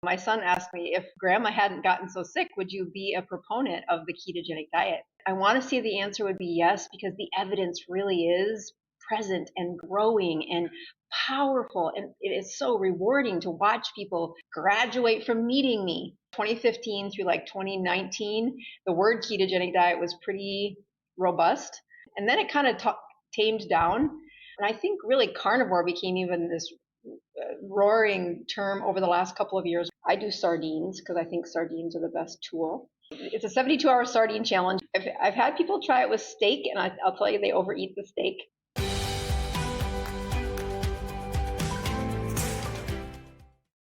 My son asked me, if grandma hadn't gotten so sick, would you be a proponent of the ketogenic diet? I want to say the answer would be yes, because the evidence really is present and growing and powerful. And it is so rewarding to watch people graduate from meeting me. 2015 through like 2019, the word ketogenic diet was pretty robust. And then it kind of tamed down. And I think really carnivore became even this roaring term over the last couple of years. I do sardines because I think sardines are the best tool. It's a 72-hour sardine challenge. I've had people try it with steak, and I'll tell you, they overeat the steak.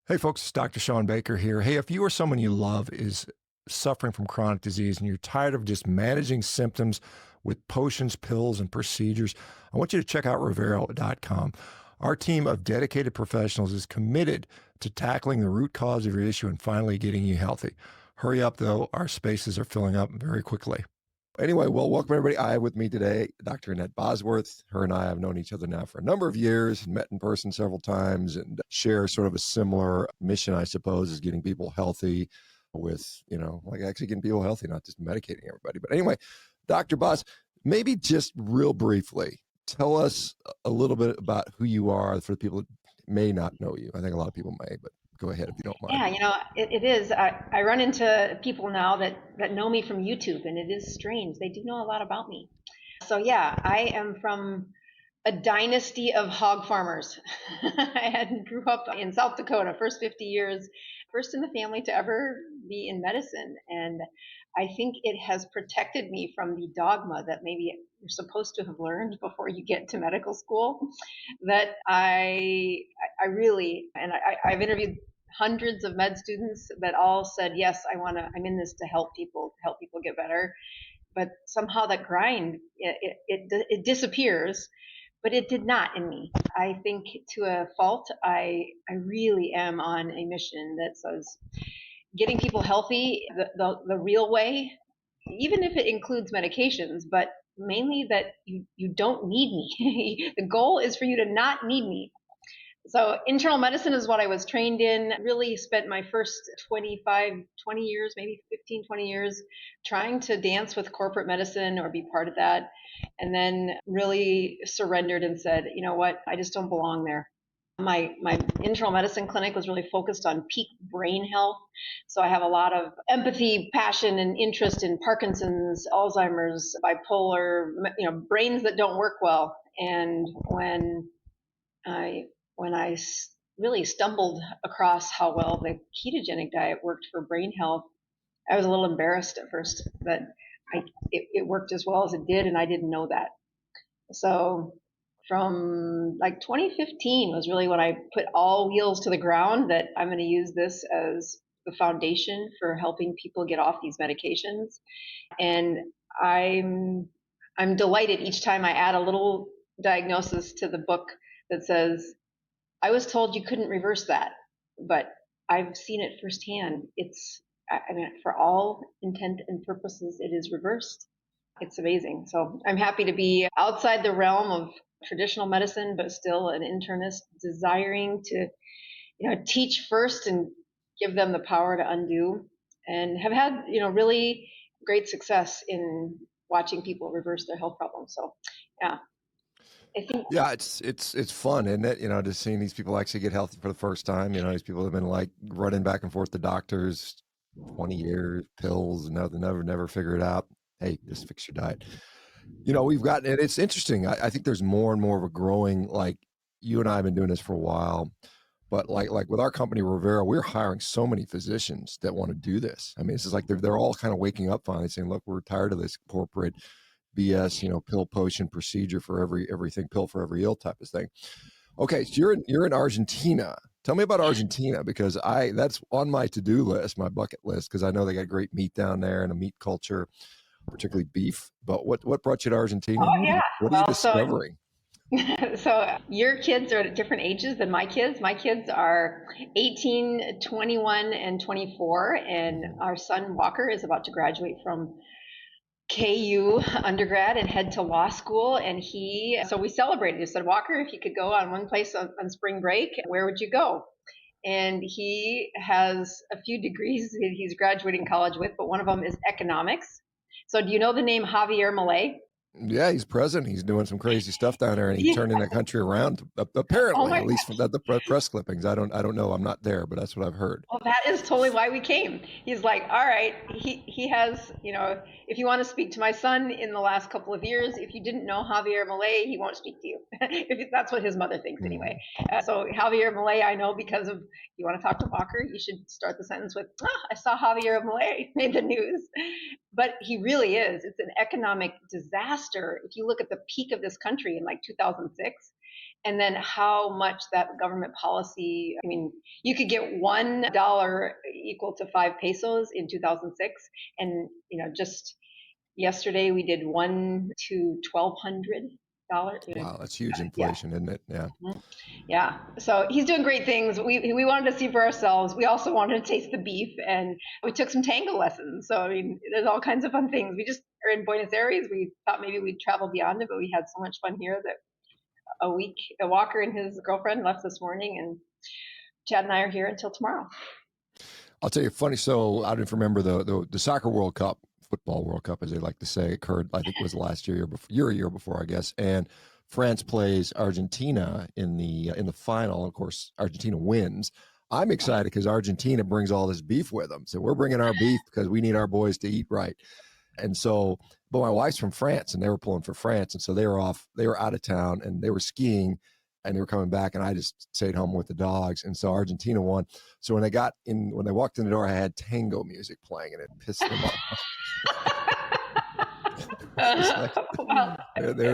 Hey folks, it's Dr. ShawnBaker here. Hey, if you or someone you love is suffering from chronic disease and you're tired of just managing symptoms with potions, pills, and procedures, I want you to check out Revero.com. Our team of dedicated professionals is committed to tackling the root cause of your issue and finally getting you healthy. Hurry up, though. Our spaces are filling up very quickly. Anyway, well, welcome everybody. I have with me today Dr. Annette Bosworth. Her and I have known each other now for a number of years, met in person several times, and share sort of a similar mission, I suppose, is getting people healthy with, like actually getting people healthy, not just medicating everybody. But anyway, Dr. Bos, maybe just real briefly, tell us a little bit about who you are for the people that may not know you. I think a lot of people may, but go ahead if you don't mind. Yeah, it is. I run into people now that know me from YouTube, and it is strange. They do know a lot about me. So yeah, I am from a dynasty of hog farmers. I grew up in South Dakota, first 50 years, first in the family to ever be in medicine. And I think it has protected me from the dogma that maybe you're supposed to have learned before you get to medical school. That I really, and I've interviewed hundreds of med students that all said, yes, I'm in this to help people get better. But somehow that grind, it disappears. But it did not in me. I think to a fault, I really am on a mission that says getting people healthy the real way, even if it includes medications, but mainly that you don't need me. The goal is for you to not need me. So internal medicine is what I was trained in. Really spent my first 20 years, maybe 15, 20 years trying to dance with corporate medicine or be part of that. And then really surrendered and said, you know what, I just don't belong there. My internal medicine clinic was really focused on peak brain health. So I have a lot of empathy, passion, and interest in Parkinson's, Alzheimer's, bipolar, brains that don't work well. And when I really stumbled across how well the ketogenic diet worked for brain health, I was a little embarrassed at first that it worked as well as it did, and I didn't know that. So from like 2015 was really when I put all wheels to the ground that I'm going to use this as the foundation for helping people get off these medications. And I'm delighted each time I add a little diagnosis to the book that says, I was told you couldn't reverse that, but I've seen it firsthand. For all intent and purposes, it is reversed. It's amazing. So I'm happy to be outside the realm of traditional medicine, but still an internist desiring to, teach first and give them the power to undo, and have had, really great success in watching people reverse their health problems. So, yeah. Yeah, it's fun, isn't it? Just seeing these people actually get healthy for the first time. These people have been like running back and forth to doctors 20 years, pills, and never figure it out. Hey, just fix your diet. We've gotten, and it's interesting. I think there's more and more of a growing, like you and I have been doing this for a while, but like with our company, Revero, we're hiring so many physicians that want to do this. I mean, it's just like they're all kind of waking up finally saying, look, we're tired of this corporate BS, pill, potion, procedure for everything, pill for every ill type of thing. Okay, so you're in Argentina. Tell me about Argentina, because that's on my to-do list, my bucket list, because I know they got great meat down there and a meat culture, particularly beef. But what brought you to Argentina? Oh, yeah. What are you discovering? So your kids are at different ages than my kids. My kids are 18, 21, and 24, and our son Walker is about to graduate from KU undergrad and head to law school. And so we celebrated. He said, Walker, if you could go on one place on spring break, where would you go? and he has a few degrees he's graduating college with, but one of them is economics. So do you know the name Javier Milei? Yeah, he's president. He's doing some crazy stuff down there, and he's Yeah. turning that country around. Oh Apparently, my at least from the press clippings. I don't know. I'm not there, but that's what I've heard. Well, that is totally why we came. He's like, all right, he has, if you want to speak to my son in the last couple of years, if you didn't know Javier Milei, he won't speak to you. That's what his mother thinks anyway. So Javier Milei, I know because of, you want to talk to Walker, you should start the sentence with, I saw Javier Milei made the news. But he really is. It's an economic disaster. If you look at the peak of this country in like 2006, and then how much that government policy, I mean, you could get $1 equal to 5 pesos in 2006. And, just yesterday we did 1 to $1,200. Wow, that's huge inflation, isn't it? Yeah. Yeah. So he's doing great things. We wanted to see for ourselves. We also wanted to taste the beef, and we took some tango lessons. So, I mean, there's all kinds of fun things. We just are in Buenos Aires. We thought maybe we'd travel beyond it, but we had so much fun here that a Walker and his girlfriend left this morning, and Chad and I are here until tomorrow. I'll tell you funny. So I don't remember the soccer World Cup, football World Cup, as they like to say, occurred. I think it was last year, a year before, I guess. And France plays Argentina in the final. Of course, Argentina wins. I'm excited because Argentina brings all this beef with them. So we're bringing our beef because we need our boys to eat right. And so, but my wife's from France, and they were pulling for France, and so they were out of town, and they were skiing, and they were coming back, and I just stayed home with the dogs. And so Argentina won. So when they walked in the door, I had tango music playing, and it pissed them off. They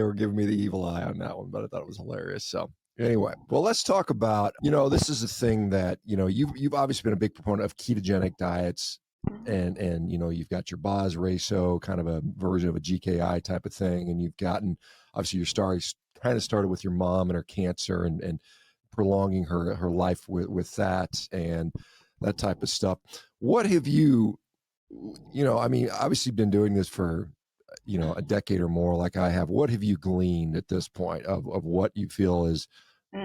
were giving me the evil eye on that one, but I thought it was hilarious. So anyway, well, let's talk about, this is a thing that, you've obviously been a big proponent of ketogenic diets, and you've got your Boz Raso, kind of a version of a GKI type of thing, and you've gotten, obviously your story kind of started with your mom and her cancer, and prolonging her life with that and that type of stuff. What have you, I mean, obviously been doing this for, a decade or more, like I have. What have you gleaned at this point of what you feel is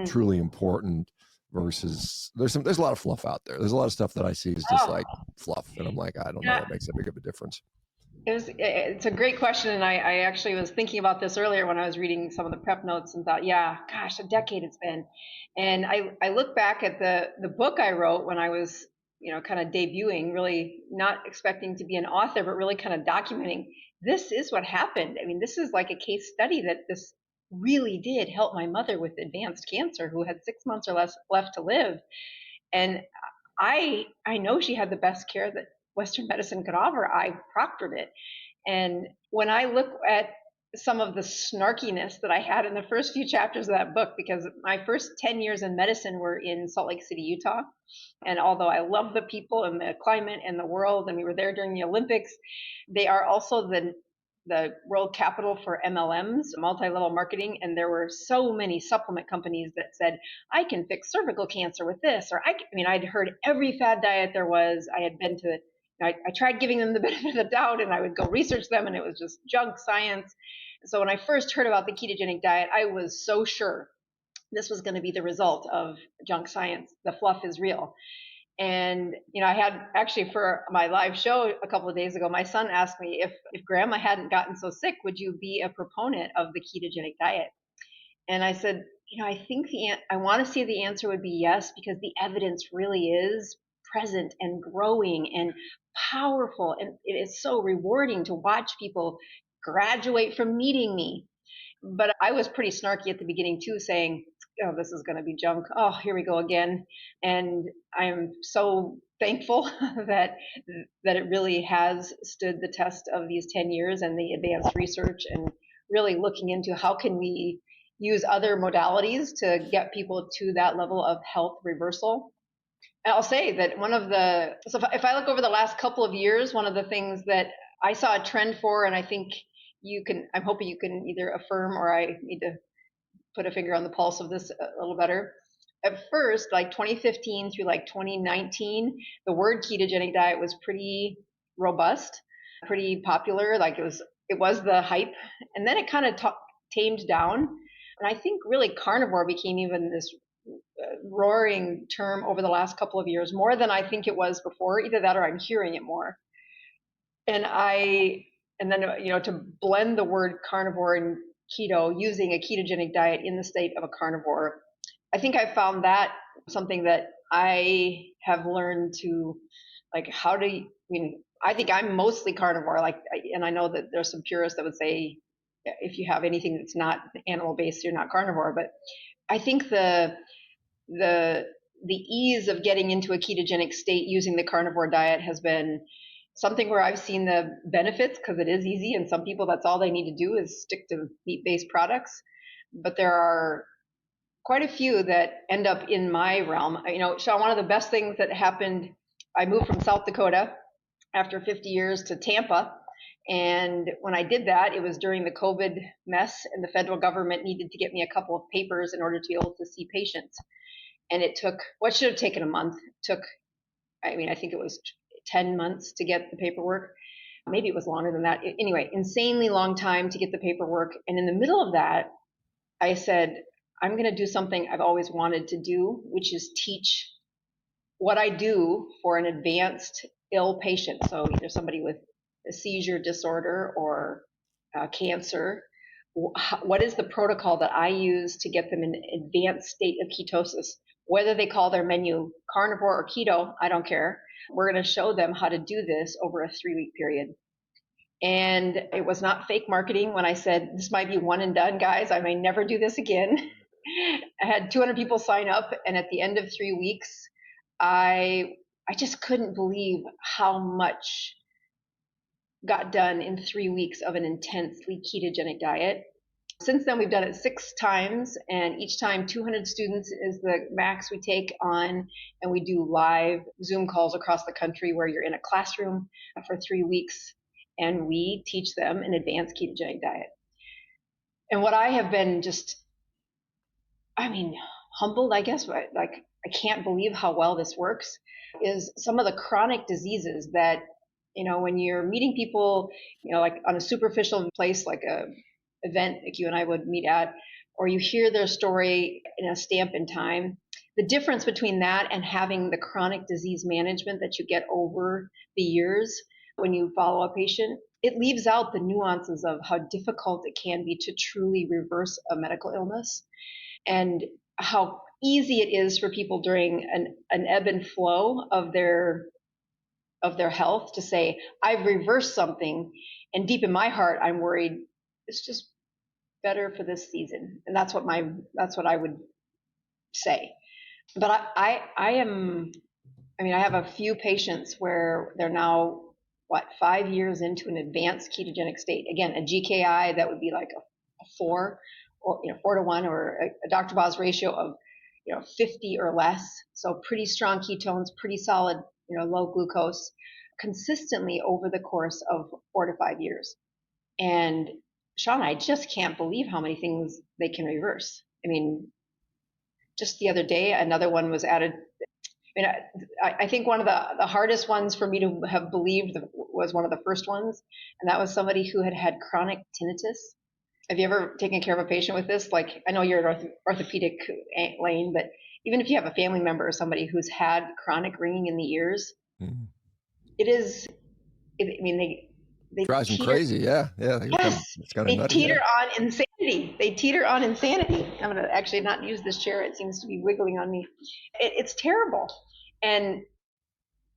truly important versus there's a lot of fluff out there. There's a lot of stuff that I see is just like fluff, and I'm like, I don't know what makes that big of a difference. It's a great question, and I actually was thinking about this earlier when I was reading some of the prep notes and thought, yeah, gosh, a decade it's been. And I look back at the book I wrote when I was, kind of debuting, really not expecting to be an author, but really kind of documenting this is what happened. I mean, this is like a case study that this really did help my mother with advanced cancer, who had 6 months or less left to live. And I know she had the best care that Western medicine could offer. I proctored it. And when I look at some of the snarkiness that I had in the first few chapters of that book, because my first 10 years in medicine were in Salt Lake City, Utah. And although I love the people and the climate and the world, and we were there during the Olympics, they are also the world capital for MLMs, multi-level marketing. And there were so many supplement companies that said, I can fix cervical cancer with this, or I'd heard every fad diet there was. I had been to I tried giving them the benefit of the doubt, and I would go research them, and it was just junk science. So when I first heard about the ketogenic diet, I was so sure this was going to be the result of junk science. The fluff is real. And, I had actually, for my live show a couple of days ago, my son asked me if grandma hadn't gotten so sick, would you be a proponent of the ketogenic diet? And I said, I think I want to see the answer would be yes, because the evidence really is present and growing and powerful. And it is so rewarding to watch people graduate from meeting me. But I was pretty snarky at the beginning too, saying, oh, this is going to be junk. Oh, here we go again. And I'm so thankful that it really has stood the test of these 10 years and the advanced research, and really looking into how can we use other modalities to get people to that level of health reversal. And I'll say that so if I look over the last couple of years, one of the things that I saw a trend for, and I think I'm hoping you can either affirm or I need to put a finger on the pulse of this a little better. At first, like 2015 through like 2019, the word ketogenic diet was pretty robust, pretty popular. Like it was the hype. And then it kind of tamed down. And I think really carnivore became even this roaring term over the last couple of years, more than I think it was before. Either that or I'm hearing it more. And then, to blend the word carnivore and keto using a ketogenic diet in the state of a carnivore, I think I found that something that I have learned to, like, I think I'm mostly carnivore, and I know that there's some purists that would say if you have anything that's not animal based, you're not carnivore. But I think the ease of getting into a ketogenic state using the carnivore diet has been something where I've seen the benefits, because it is easy, and some people, that's all they need to do is stick to meat-based products. But there are quite a few that end up in my realm. Shawn, one of the best things that happened, I moved from South Dakota after 50 years to Tampa. And when I did that, it was during the COVID mess, and the federal government needed to get me a couple of papers in order to be able to see patients. And it took what should have taken a month. I think it was 10 months to get the paperwork. Maybe it was longer than that. Anyway, insanely long time to get the paperwork. And in the middle of that, I said, I'm going to do something I've always wanted to do, which is teach what I do for an advanced ill patient. So either somebody with a seizure disorder or cancer. What is the protocol that I use to get them in an advanced state of ketosis? Whether they call their menu carnivore or keto, I don't care. We're going to show them how to do this over a 3-week period. And it was not fake marketing when I said, this might be one and done, guys. I may never do this again. I had 200 people sign up, and at the end of 3 weeks, I just couldn't believe how much got done in 3 weeks of an intensely ketogenic diet. Since then, we've done it 6 times, and each time 200 students is the max we take on, and we do live Zoom calls across the country where you're in a classroom for 3 weeks, and we teach them an advanced ketogenic diet. And what I have been humbled, I guess, like I can't believe how well this works, is some of the chronic diseases that, when you're meeting people, like on a superficial place, like a event like you and I would meet at, or you hear their story in a stamp in time, the difference between that and having the chronic disease management that you get over the years when you follow a patient, it leaves out the nuances of how difficult it can be to truly reverse a medical illness, and how easy it is for people during an ebb and flow of their health to say, I've reversed something, and deep in my heart, I'm worried it's just better for this season. And that's what I would say. But I have a few patients where they're now 5 years into an advanced ketogenic state. Again, a GKI that would be like a 4 or 4 to 1, or a Dr. Boz ratio of 50 or less. So pretty strong ketones, pretty solid, low glucose, consistently over the course of 4 to 5 years. And Shawn, I just can't believe how many things they can reverse. Just the other day, another one was added. I think one of the hardest ones for me to have believed was one of the first ones, and that was somebody who had chronic tinnitus. Have you ever taken care of a patient with this? Like, I know you're an orthopedic lane, but even if you have a family member or somebody who's had chronic ringing in the ears, they drives them crazy. Yeah. It's kind of nutty. Teeter on insanity. They teeter on insanity. I'm going to actually not use this chair. It seems to be wiggling on me. It's terrible. And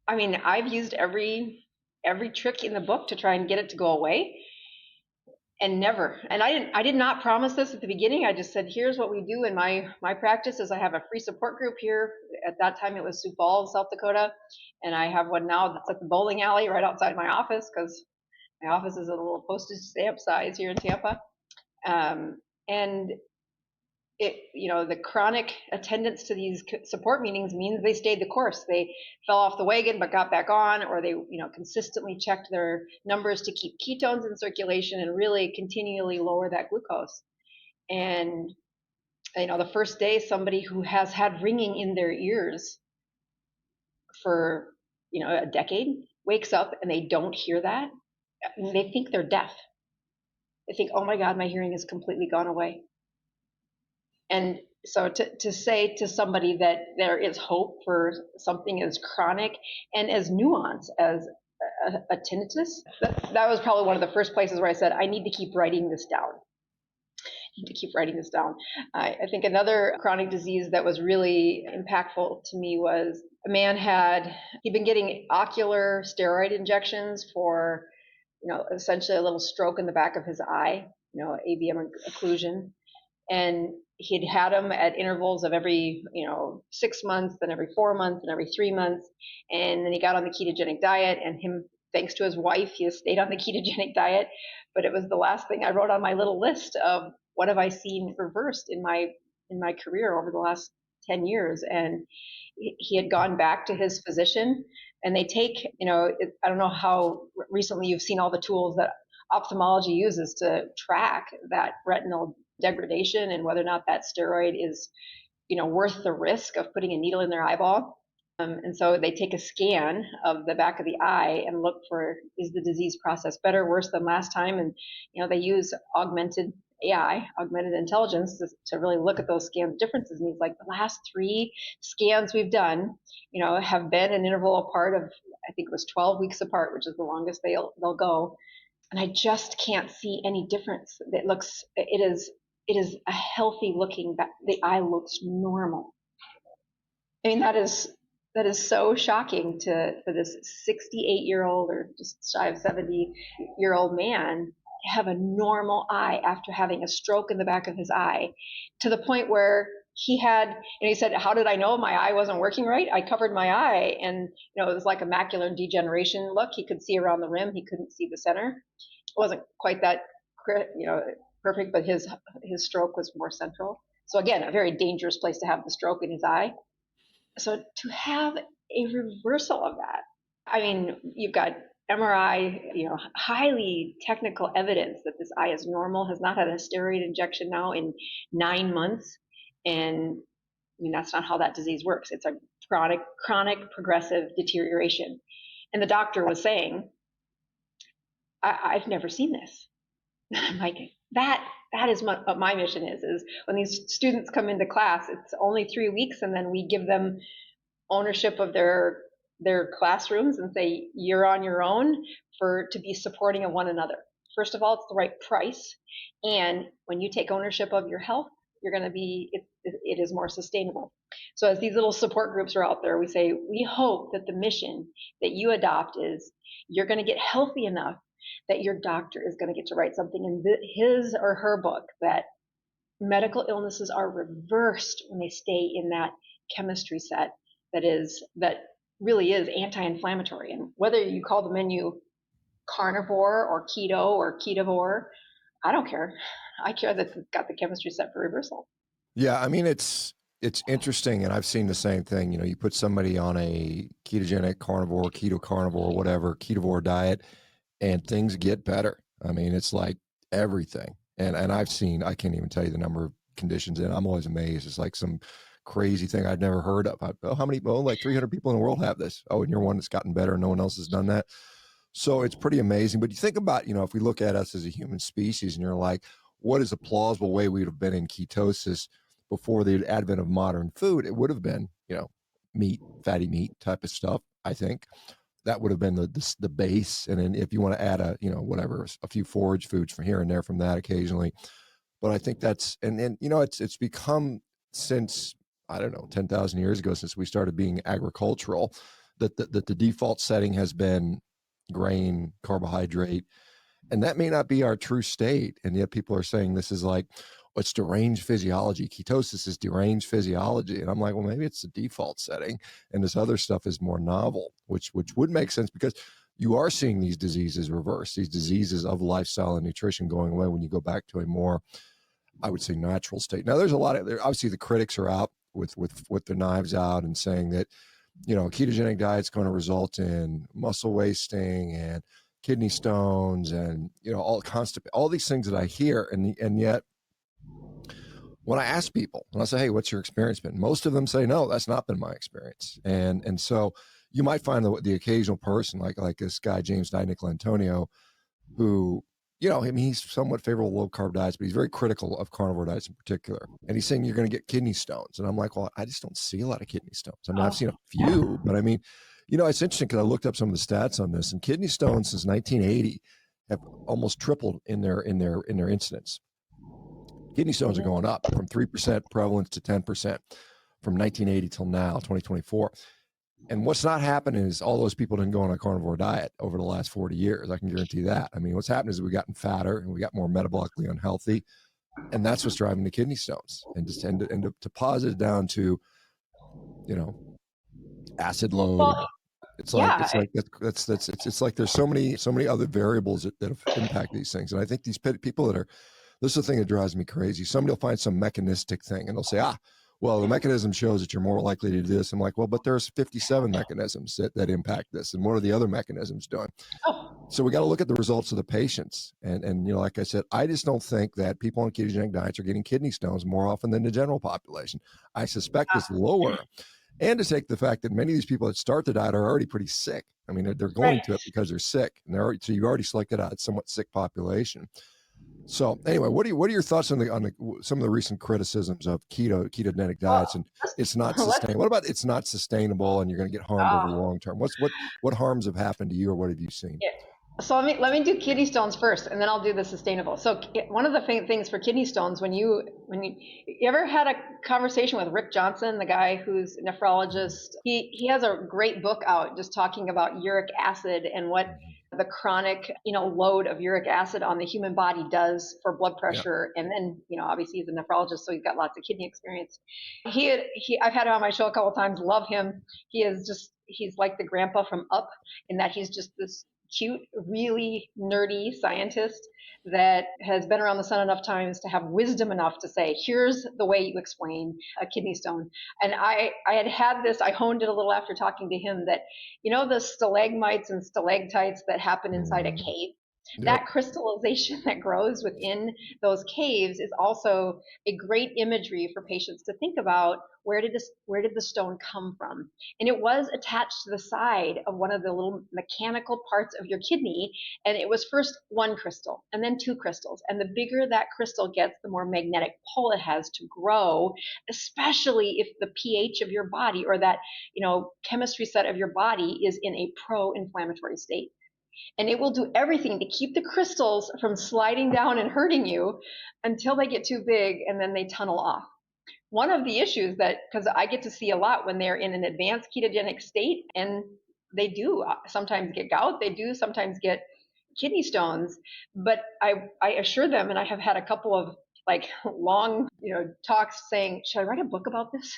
I've used every trick in the book to try and get it to go away, and never. And I did not promise this at the beginning. I just said, here's what we do in my practice is I have a free support group here. At that time, it was Sioux Falls, South Dakota. And I have one now that's at the bowling alley right outside my office, because my office is a little postage stamp size here in Tampa. And the chronic attendance to these support meetings means they stayed the course. They fell off the wagon but got back on, or they consistently checked their numbers to keep ketones in circulation and really continually lower that glucose. And the first day, somebody who has had ringing in their ears for a decade wakes up and they don't hear that. They think they're deaf. They think, oh my God, my hearing has completely gone away. And So to say to somebody that there is hope for something as chronic and as nuanced as a tinnitus, that was probably one of the first places where I said, I need to keep writing this down. I think another chronic disease that was really impactful to me was a man he'd been getting ocular steroid injections for, essentially a little stroke in the back of his eye, ABM occlusion. And he'd had them at intervals of every, 6 months, then every 4 months, and every 3 months. And then he got on the ketogenic diet, and thanks to his wife, he has stayed on the ketogenic diet. But it was the last thing I wrote on my little list of what have I seen reversed in my career over the last 10 years. And he had gone back to his physician, and they take, I don't know how recently you've seen all the tools that ophthalmology uses to track that retinal degradation and whether or not that steroid is, worth the risk of putting a needle in their eyeball. And so they take a scan of the back of the eye and look for, is the disease process better, worse than last time? And, they use augmented AI, augmented intelligence, to really look at those scan differences. And he's like, the last 3 scans we've done, have been an interval apart of, I think it was 12 weeks apart, which is the longest they'll go. And I just can't see any difference. It is a healthy looking, the eye looks normal. I mean, that is so shocking for this 68-year-old or just shy of 70-year-old man to have a normal eye after having a stroke in the back of his eye, to the point where he said, how did I know my eye wasn't working right? I covered my eye, and it was like a macular degeneration look. He could see around the rim, he couldn't see the center. It wasn't quite that perfect, but his stroke was more central. So again, a very dangerous place to have the stroke in his eye. So to have a reversal of that, I mean, you've got MRI, highly technical evidence that this eye is normal, has not had a steroid injection now in 9 months. And I mean, that's not how that disease works. It's a chronic progressive deterioration. And the doctor was saying, I've never seen this. I'm like, that is what my mission is when these students come into class, it's only 3 weeks, and then we give them ownership of their classrooms and say, you're on your own to be supporting of one another. First of all, it's the right price. And when you take ownership of your health, you're going to it is more sustainable. So as these little support groups are out there, we say, we hope that the mission that you adopt is you're going to get healthy enough that your doctor is going to get to write something in his or her book that medical illnesses are reversed when they stay in that chemistry set that really is anti-inflammatory. And whether you call the menu carnivore or keto or ketovore, I don't care. I care that it's got the chemistry set for reversal. Yeah, I mean, it's interesting, and I've seen the same thing. You put somebody on a ketogenic carnivore, keto carnivore, whatever, ketovore diet, and things get better. I mean, it's like everything. And I can't even tell you the number of conditions, and I'm always amazed. It's like some crazy thing I'd never heard of. How many? Oh, like 300 people in the world have this. Oh, and you're one that's gotten better. No one else has done that. So it's pretty amazing. But you think about, if we look at us as a human species and you're like, what is a plausible way we would have been in ketosis before the advent of modern food? It would have been, meat, fatty meat type of stuff, I think. That would have been the base. And then if you want to add a few forage foods from here and there from that occasionally. But I think that's, and it's become, since, I don't know, 10,000 years ago, since we started being agricultural, that the default setting has been grain, carbohydrate, and that may not be our true state. And yet people are saying this is like, it's deranged physiology. Ketosis is deranged physiology. And I'm like, well, maybe it's the default setting. And this other stuff is more novel, which would make sense, because you are seeing these diseases reverse, these diseases of lifestyle and nutrition going away when you go back to a more, I would say, natural state. Now, there's a lot of, obviously the critics are out with their knives out and saying that, a ketogenic diet is going to result in muscle wasting and kidney stones and, all these things that I hear. And yet, when I ask people and I say, hey, what's your experience been? Most of them say, no, that's not been my experience. And so you might find the occasional person like this guy, James Di Nicolantonio, who, he's somewhat favorable to low carb diets, but he's very critical of carnivore diets in particular. And he's saying you're going to get kidney stones. And I'm like, well, I just don't see a lot of kidney stones. I mean, I've seen a few, but I mean, it's interesting because I looked up some of the stats on this, and kidney stones since 1980 have almost tripled in their incidence. Kidney stones are going up from 3% prevalence to 10% from 1980 till now, 2024. And what's not happening is all those people didn't go on a carnivore diet over the last 40 years. I can guarantee that. I mean, what's happened is we've gotten fatter and we got more metabolically unhealthy. And that's what's driving the kidney stones. And just and to deposit it down to, acid load. Well, it's like there's so many other variables that have impact these things. And I think these people this is the thing that drives me crazy. Somebody will find some mechanistic thing and they'll say, well, the mechanism shows that you're more likely to do this. I'm like, well, but there's 57 mechanisms that impact this. And what are the other mechanisms doing? So we got to look at the results of the patients. And like I said, I just don't think that people on ketogenic diets are getting kidney stones more often than the general population. I suspect it's lower. And to take the fact that many of these people that start the diet are already pretty sick. I mean, they're going to it because they're sick. And so you already selected out a somewhat sick population. So anyway, what are your thoughts on some of the recent criticisms of ketogenic diets and it's not sustainable? What about it's not sustainable and you're going to get harmed over the long term? What harms have happened to you or what have you seen? Yeah. So let me do kidney stones first, and then I'll do the sustainable. So one of the things for kidney stones, when you ever had a conversation with Rick Johnson, the guy who's a nephrologist, he has a great book out just talking about uric acid and what the chronic, load of uric acid on the human body does for blood pressure. Yep. And then, obviously he's a nephrologist, so he's got lots of kidney experience. I've had him on my show a couple of times, love him. He's like the grandpa from Up in that he's just this cute, really nerdy scientist that has been around the sun enough times to have wisdom enough to say, here's the way you explain a kidney stone. And I had this, I honed it a little after talking to him that, the stalagmites and stalactites that happen inside a cave, Yep. That crystallization that grows within those caves is also a great imagery for patients to think about where did the stone come from? And it was attached to the side of one of the little mechanical parts of your kidney. And it was first one crystal and then two crystals. And the bigger that crystal gets, the more magnetic pull it has to grow, especially if the pH of your body or that, chemistry set of your body is in a pro-inflammatory state. And it will do everything to keep the crystals from sliding down and hurting you until they get too big and then they tunnel off. One of the issues because I get to see a lot when they're in an advanced ketogenic state, and they do sometimes get gout, they do sometimes get kidney stones, but I assure them, and I have had a couple of long, talks saying, should I write a book about this?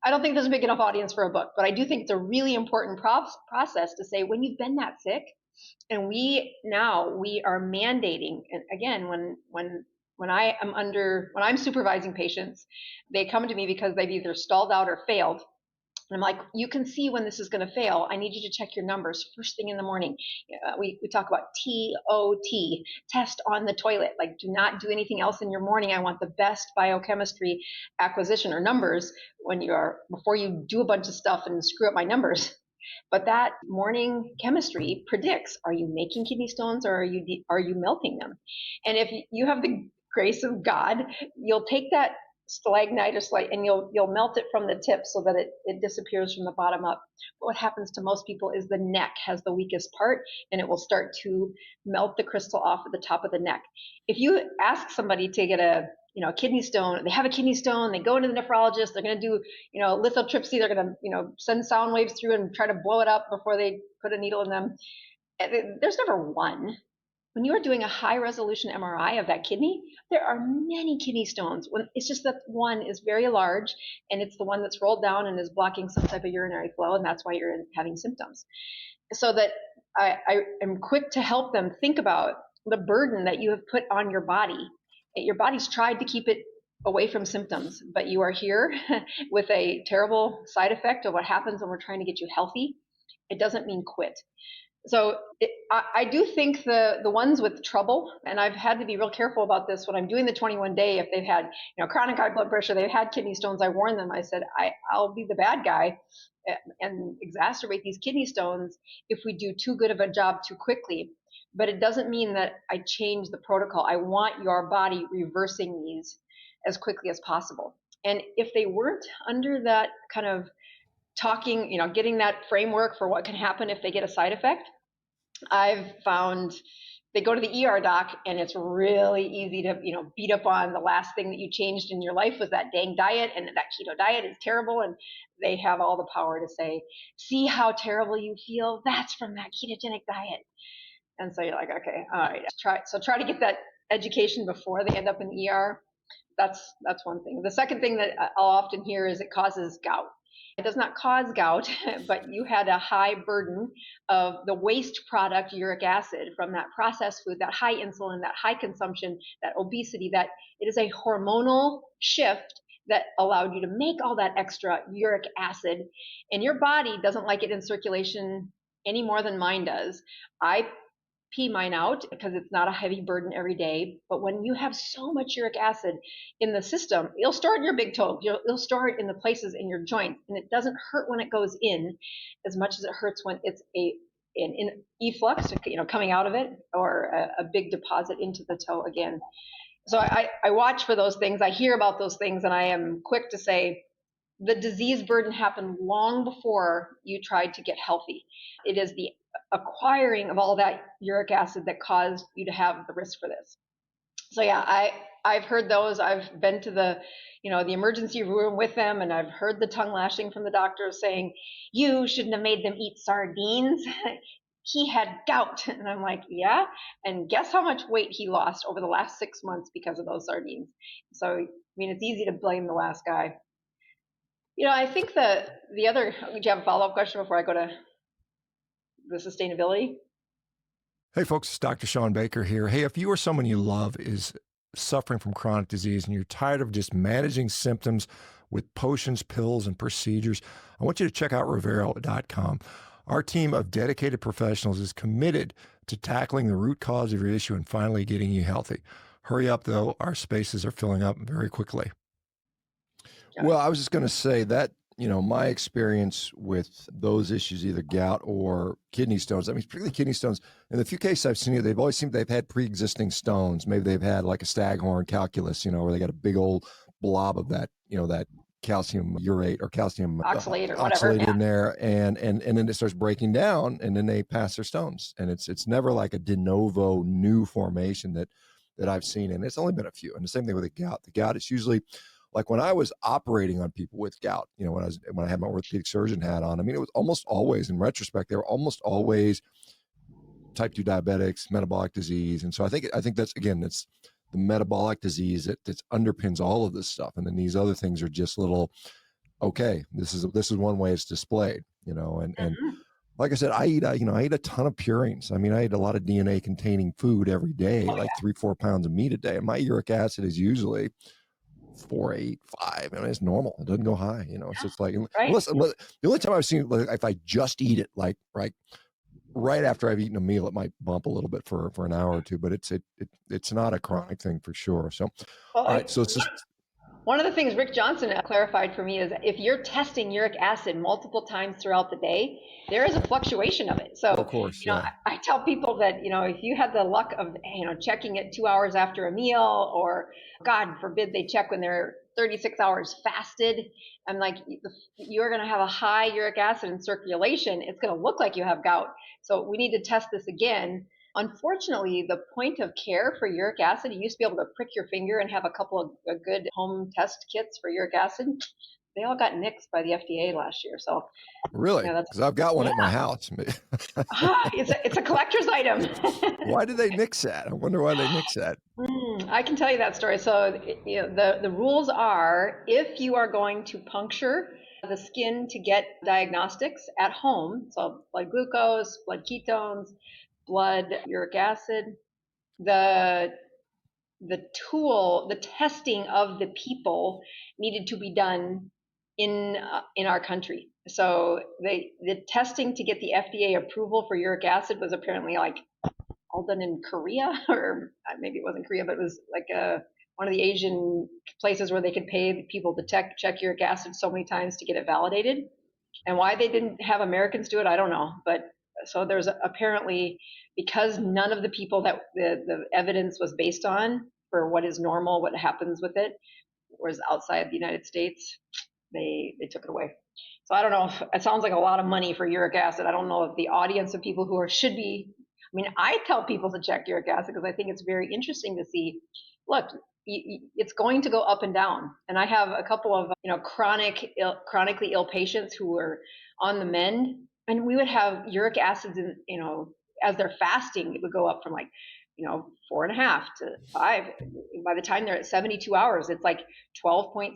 I don't think there's a big enough audience for a book, but I do think it's a really important process to say when you've been that sick, and we are mandating, and again, when I'm supervising patients, they come to me because they've either stalled out or failed. And I'm like, you can see when this is going to fail. I need you to check your numbers first thing in the morning. We talk about TOT, test on the toilet. Do not do anything else in your morning. I want the best biochemistry acquisition or numbers before you do a bunch of stuff and screw up my numbers. But that morning chemistry predicts, are you making kidney stones or are you melting them? And if you have the grace of God, you'll take that stalagmite and you'll melt it from the tip so that it disappears from the bottom up. But what happens to most people is the neck has the weakest part and it will start to melt the crystal off at the top of the neck. If you ask somebody to get a kidney stone, they have a kidney stone, they go into the nephrologist, they're going to do, lithotripsy, they're going to, send sound waves through and try to blow it up before they put a needle in them. There's never one. When you are doing a high resolution MRI of that kidney, there are many kidney stones. It's just that one is very large and it's the one that's rolled down and is blocking some type of urinary flow, and that's why you're having symptoms. So that I am quick to help them think about the burden that you have put on your body. Your body's tried to keep it away from symptoms, but you are here with a terrible side effect of what happens when we're trying to get you healthy. It doesn't mean quit. So I do think the ones with trouble, and I've had to be real careful about this when I'm doing the 21 day, if they've had chronic high blood pressure, they've had kidney stones, I warn them, I said, I'll be the bad guy and exacerbate these kidney stones if we do too good of a job too quickly. but it doesn't mean that I change the protocol. I want your body reversing these as quickly as possible. And if they weren't under that kind of talking, getting that framework for what can happen if they get a side effect, I've found they go to the ER doc and it's really easy to, beat up on the last thing that you changed in your life was that dang diet, and that keto diet is terrible. And they have all the power to say, see how terrible you feel? That's from that ketogenic diet. And so you're like, okay, all right, try to get that education before they end up in the ER. That's one thing. The second thing that I'll often hear is it causes gout. It does not cause gout, but you had a high burden of the waste product uric acid from that processed food, that high insulin, that high consumption, that obesity, that it is a hormonal shift that allowed you to make all that extra uric acid, and your body doesn't like it in circulation any more than mine does. I pee mine out because it's not a heavy burden every day. But when you have so much uric acid in the system, you'll store it in your big toe. You'll store it in the places in your joints, and it doesn't hurt when it goes in as much as it hurts when it's an efflux, coming out of it, or a big deposit into the toe again. So I watch for those things. I hear about those things, and I am quick to say the disease burden happened long before you tried to get healthy. It is the acquiring of all that uric acid that caused you to have the risk for this. So yeah, I've heard those. I've been to the emergency room with them, and I've heard the tongue lashing from the doctors saying, you shouldn't have made them eat sardines. He had gout. And I'm like, yeah. And guess how much weight he lost over the last 6 months because of those sardines. So, it's easy to blame the last guy. I think the other, do you have a follow-up question before I go to the sustainability? Hey folks, it's Dr. ShawnBaker here. Hey, if you or someone you love is suffering from chronic disease and you're tired of just managing symptoms with potions, pills, and procedures, I want you to check out Revero.com. Our team of dedicated professionals is committed to tackling the root cause of your issue and finally getting you healthy. Hurry up, though. Our spaces are filling up very quickly. Well, I was just going to say that, my experience with those issues, either gout or kidney stones, particularly kidney stones, in the few cases I've seen, they've always seemed they've had pre-existing stones. Maybe they've had like a staghorn calculus, where they got a big old blob of that, that calcium urate or calcium oxalate or whatever in there, and then it starts breaking down, and then they pass their stones, and it's never like a de novo new formation that I've seen, and it's only been a few. And the same thing with the gout. The gout, it's usually like when I was operating on people with gout, when I had my orthopedic surgeon hat on, it was almost always, in retrospect, they were almost always type 2 diabetics, metabolic disease. And so I think that's, again, it's the metabolic disease that underpins all of this stuff. And then these other things are just little, okay, this is one way it's displayed, and like I said, I eat a ton of purines. I eat a lot of DNA containing food every day, 3-4 pounds of meat a day. And my uric acid is usually 4, 8, 5. It's normal. It doesn't go high. It's just like, unless the only time I've seen it, like if I just eat it, like right after I've eaten a meal, it might bump a little bit for an hour or two, but it's not a chronic thing for sure. So, all right. So it's just. One of the things Rick Johnson clarified for me is if you're testing uric acid multiple times throughout the day, there is a fluctuation of it. So, of course, I tell people that, if you had the luck of, checking it 2 hours after a meal, or God forbid they check when they're 36 hours fasted, I'm like, you're going to have a high uric acid in circulation. It's going to look like you have gout. So we need to test this again. Unfortunately, the point of care for uric acid, you used to be able to prick your finger and have a couple of good home test kits for uric acid. They all got nixed by the FDA last year. So really, because I've got one at my house. It's a collector's item. Why do they nix that? I wonder why they nix that. I can tell you that story. So the rules are, if you are going to puncture the skin to get diagnostics at home, so blood glucose, blood ketones, blood uric acid, the testing of the people needed to be done in our country. So the testing to get the FDA approval for uric acid was apparently like all done in Korea, or maybe it wasn't Korea, but it was like one of the Asian places where they could pay people to check uric acid so many times to get it validated. And why they didn't have Americans do it, I don't know. But So there's apparently, because none of the people that the evidence was based on for what is normal, what happens with it, was outside the United States, they took it away. So I don't know if it sounds like a lot of money for uric acid. I don't know if the audience of people who should be, I mean, I tell people to check uric acid because I think it's very interesting to see, look, it's going to go up and down. And I have a couple of, chronically ill patients who were on the mend, and we would have uric acids in, as they're fasting, it would go up from like, 4.5 to 5. By the time they're at 72 hours, it's like 12.6,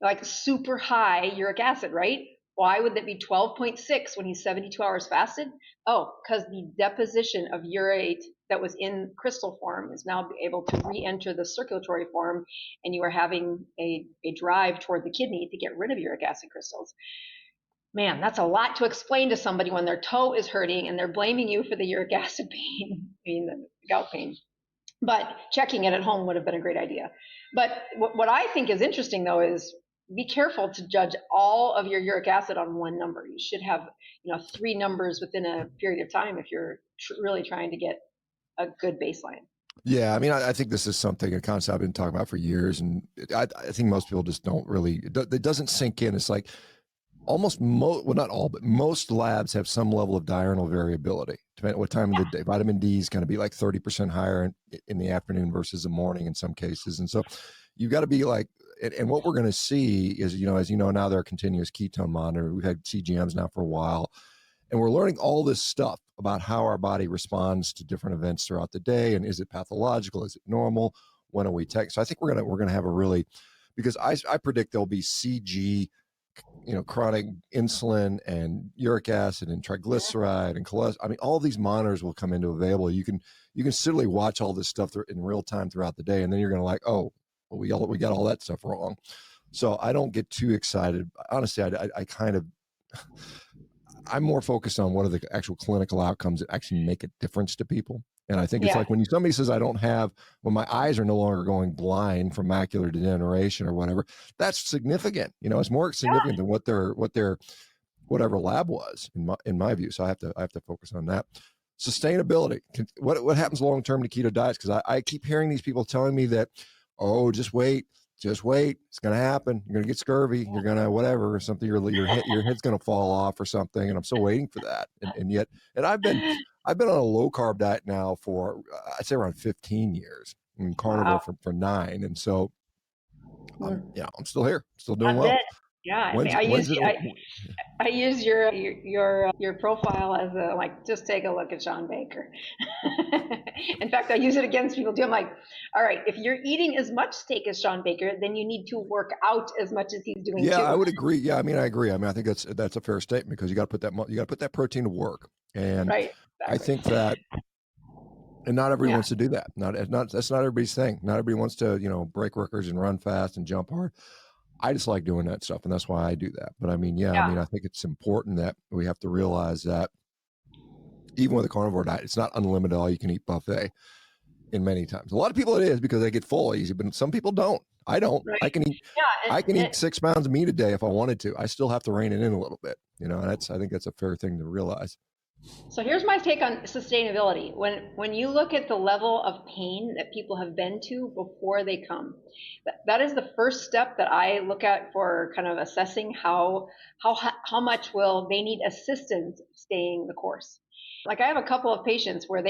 like super high uric acid, right? Why would that be 12.6 when he's 72 hours fasted? Oh, because the deposition of urate that was in crystal form is now able to re-enter the circulatory form, and you are having a drive toward the kidney to get rid of uric acid crystals. Man, that's a lot to explain to somebody when their toe is hurting and they're blaming you for the uric acid pain, the gout pain. But checking it at home would have been a great idea. But what I think is interesting, though, is be careful to judge all of your uric acid on one number. You should have, 3 numbers within a period of time if you're really trying to get a good baseline. Yeah, I mean, I think this is something, a concept I've been talking about for years, and I think most people just don't really, it doesn't sink in. It's like almost well, not all, but most labs have some level of diurnal variability, depending on what time of the day. Vitamin D is going to be like 30% higher in the afternoon versus the morning in some cases. And so you've got to be like, and what we're going to see is, as you know, now there are continuous ketone monitor. We've had CGMs now for a while, and we're learning all this stuff about how our body responds to different events throughout the day. And is it pathological? Is it normal? When are we so I think we're going to have a really, because I predict there'll be CG, chronic insulin and uric acid and triglyceride and cholesterol. I mean, all these monitors will come into available. You can silly watch all this stuff in real time throughout the day, and then you're going to like, oh, well, we got all that stuff wrong. So I don't get too excited. Honestly, I kind of, I'm more focused on what are the actual clinical outcomes that actually make a difference to people. And I think it's like when somebody says, when my eyes are no longer going blind from macular degeneration or whatever, that's significant. It's more significant than what their whatever lab was in my view. So I have to focus on that. Sustainability. What happens long-term to keto diets? Because I keep hearing these people telling me that, oh, just wait. It's going to happen. You're going to get scurvy. You're going to whatever, or something. Your head's going to fall off or something. And I'm still waiting for that. And yet, I've been on a low carb diet now for I'd say around 15 years, and carnivore for 9. And so, I'm still here, still doing well. Yeah, I use your profile as just take a look at ShawnBaker. In fact, I use it against people too. I'm like, all right, if you're eating as much steak as ShawnBaker, then you need to work out as much as he's doing. Yeah, too. I would agree. Yeah, I mean, I agree. I mean, I think that's a fair statement, because you got to put that protein to work. And right, exactly. I think that, and not everybody wants to do that. That's not everybody's thing. Not everybody wants to, break records and run fast and jump hard. I just like doing that stuff, and that's why I do that. But I mean, I think it's important that we have to realize that even with a carnivore diet, it's not unlimited all you can eat buffet in many times. A lot of people it is, because they get full easy, but some people don't. I don't. Right. I can eat 6 pounds of meat a day if I wanted to. I still have to rein it in a little bit. And I think that's a fair thing to realize. So here's my take on sustainability. When you look at the level of pain that people have been to before they come, that is the first step that I look at for kind of assessing how much will they need assistance staying the course. Like I have a couple of patients where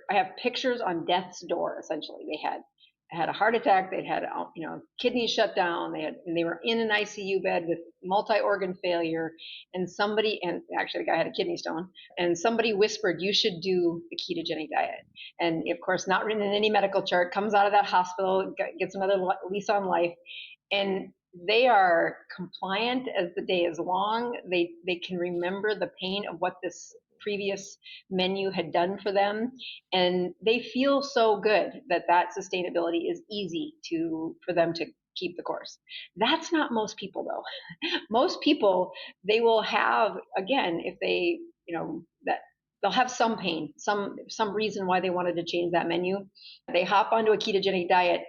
I have pictures on death's door. Essentially, they had a heart attack, they'd had kidneys shut down, they were in an ICU bed with multi-organ failure, and actually the guy had a kidney stone, and somebody whispered, you should do the ketogenic diet. And of course, not written in any medical chart, comes out of that hospital, gets another lease on life, and they are compliant as the day is long. They can remember the pain of what this previous menu had done for them, and they feel so good that sustainability is easy for them to keep the course. That's not most people, though. Most people, they will have, again, if they that they'll have some pain, some reason why they wanted to change that menu. They hop onto a ketogenic diet,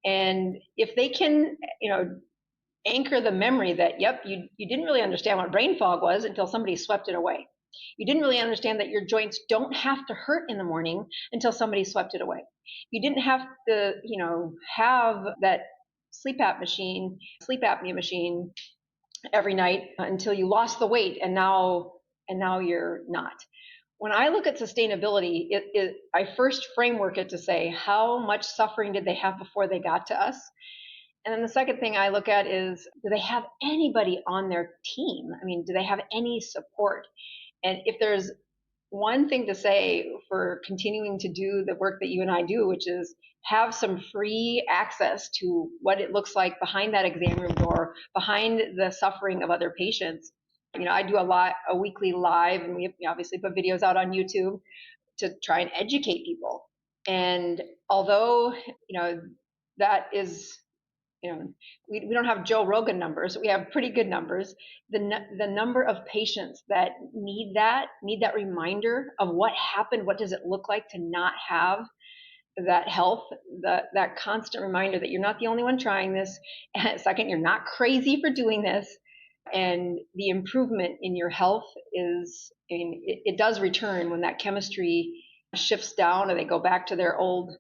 and if they can anchor the memory that, yep, you didn't really understand what brain fog was until somebody swept it away. You didn't really understand that your joints don't have to hurt in the morning until somebody swept it away. You didn't have to, have that sleep apnea machine every night until you lost the weight, and now you're not. When I look at sustainability, I first framework it to say, how much suffering did they have before they got to us? And then the second thing I look at is, do they have anybody on their team? I mean, do they have any support? And if there's one thing to say for continuing to do the work that you and I do, which is have some free access to what it looks like behind that exam room door, behind the suffering of other patients. I do a weekly live, and we obviously put videos out on YouTube to try and educate people. And although, that is, we don't have Joe Rogan numbers, we have pretty good numbers. The number of patients that need that reminder of what happened, what does it look like to not have that health, that constant reminder that you're not the only one trying this, and second, you're not crazy for doing this, and the improvement in your health is, it does return when that chemistry shifts down, or they go back to their old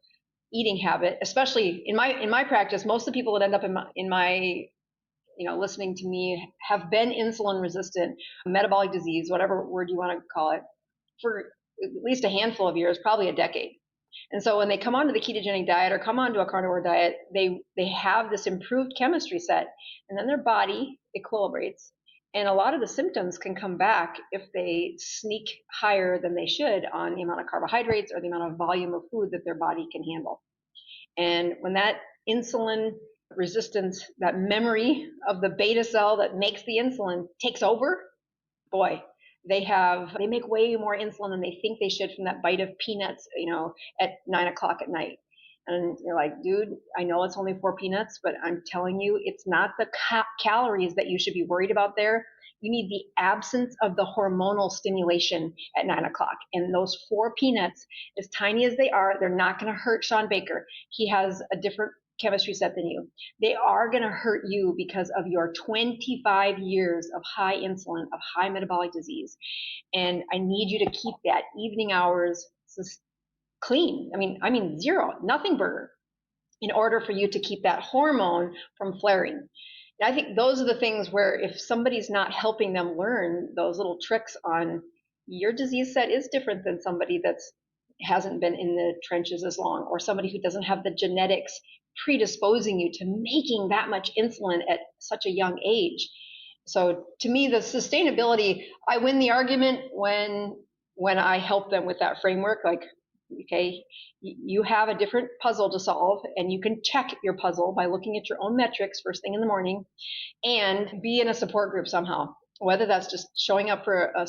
eating habit. Especially in my practice, most of the people that end up in my listening to me have been insulin resistant, metabolic disease, whatever word you want to call it, for at least a handful of years, probably a decade. And so when they come onto the ketogenic diet or come onto a carnivore diet, they have this improved chemistry set, and then their body equilibrates. And a lot of the symptoms can come back if they sneak higher than they should on the amount of carbohydrates or the amount of volume of food that their body can handle. And when that insulin resistance, that memory of the beta cell that makes the insulin takes over, boy, they make way more insulin than they think they should from that bite of peanuts, at 9:00 at night. And you're like, dude, I know it's only 4 peanuts, but I'm telling you, it's not the calories that you should be worried about there. You need the absence of the hormonal stimulation at 9:00. And those 4 peanuts, as tiny as they are, they're not going to hurt ShawnBaker. He has a different chemistry set than you. They are going to hurt you because of your 25 years of high insulin, of high metabolic disease. And I need you to keep that evening hours clean. I mean zero, nothing burger, in order for you to keep that hormone from flaring. And I think those are the things where if somebody's not helping them learn those little tricks on, your disease set is different than somebody that's hasn't been in the trenches as long, or somebody who doesn't have the genetics predisposing you to making that much insulin at such a young age. So to me, the sustainability, I win the argument when I help them with that framework. Like, okay, you have a different puzzle to solve, and you can check your puzzle by looking at your own metrics first thing in the morning, and be in a support group somehow. Whether that's just showing up for a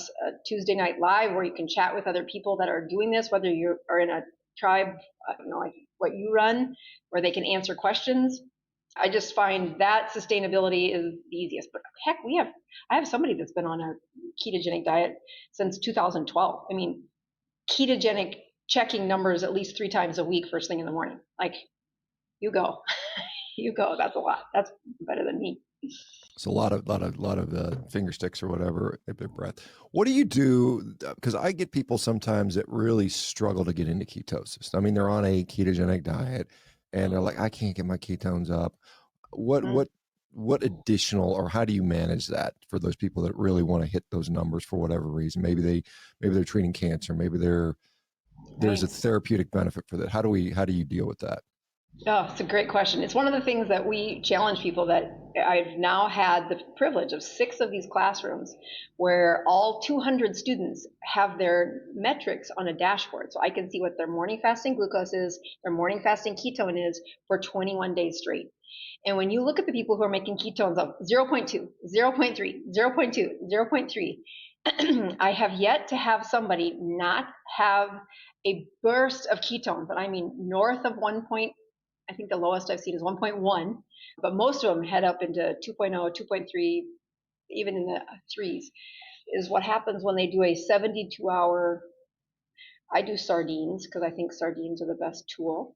Tuesday night live where you can chat with other people that are doing this, whether you are in a tribe, like what you run, where they can answer questions. I just find that sustainability is the easiest. But heck, I have somebody that's been on a ketogenic diet since 2012. I mean, ketogenic checking numbers at least 3 times a week first thing in the morning. Like, you go. You go. That's a lot. That's better than me. It's a lot of finger sticks or whatever, a big breath. What do you do? Because I get people sometimes that really struggle to get into ketosis. I mean, they're on a ketogenic diet and they're like, I can't get my ketones up. What additional, or how do you manage that for those people that really want to hit those numbers for whatever reason? Maybe they're treating cancer. Maybe there's a therapeutic benefit for that. How do you deal with that? Oh, it's a great question. It's one of the things that we challenge people, that I've now had the privilege of 6 of these classrooms where all 200 students have their metrics on a dashboard. So I can see what their morning fasting glucose is, their morning fasting ketone is for 21 days straight. And when you look at the people who are making ketones of 0.2, 0.3, 0.2, 0.3, I have yet to have somebody not have a burst of ketones, but I mean north of 1. I think the lowest I've seen is 1.1, but most of them head up into 2.0, 2.3, even in the 3s, is what happens when they do a 72-hour, I do Sardines because I think Sardines are the best tool.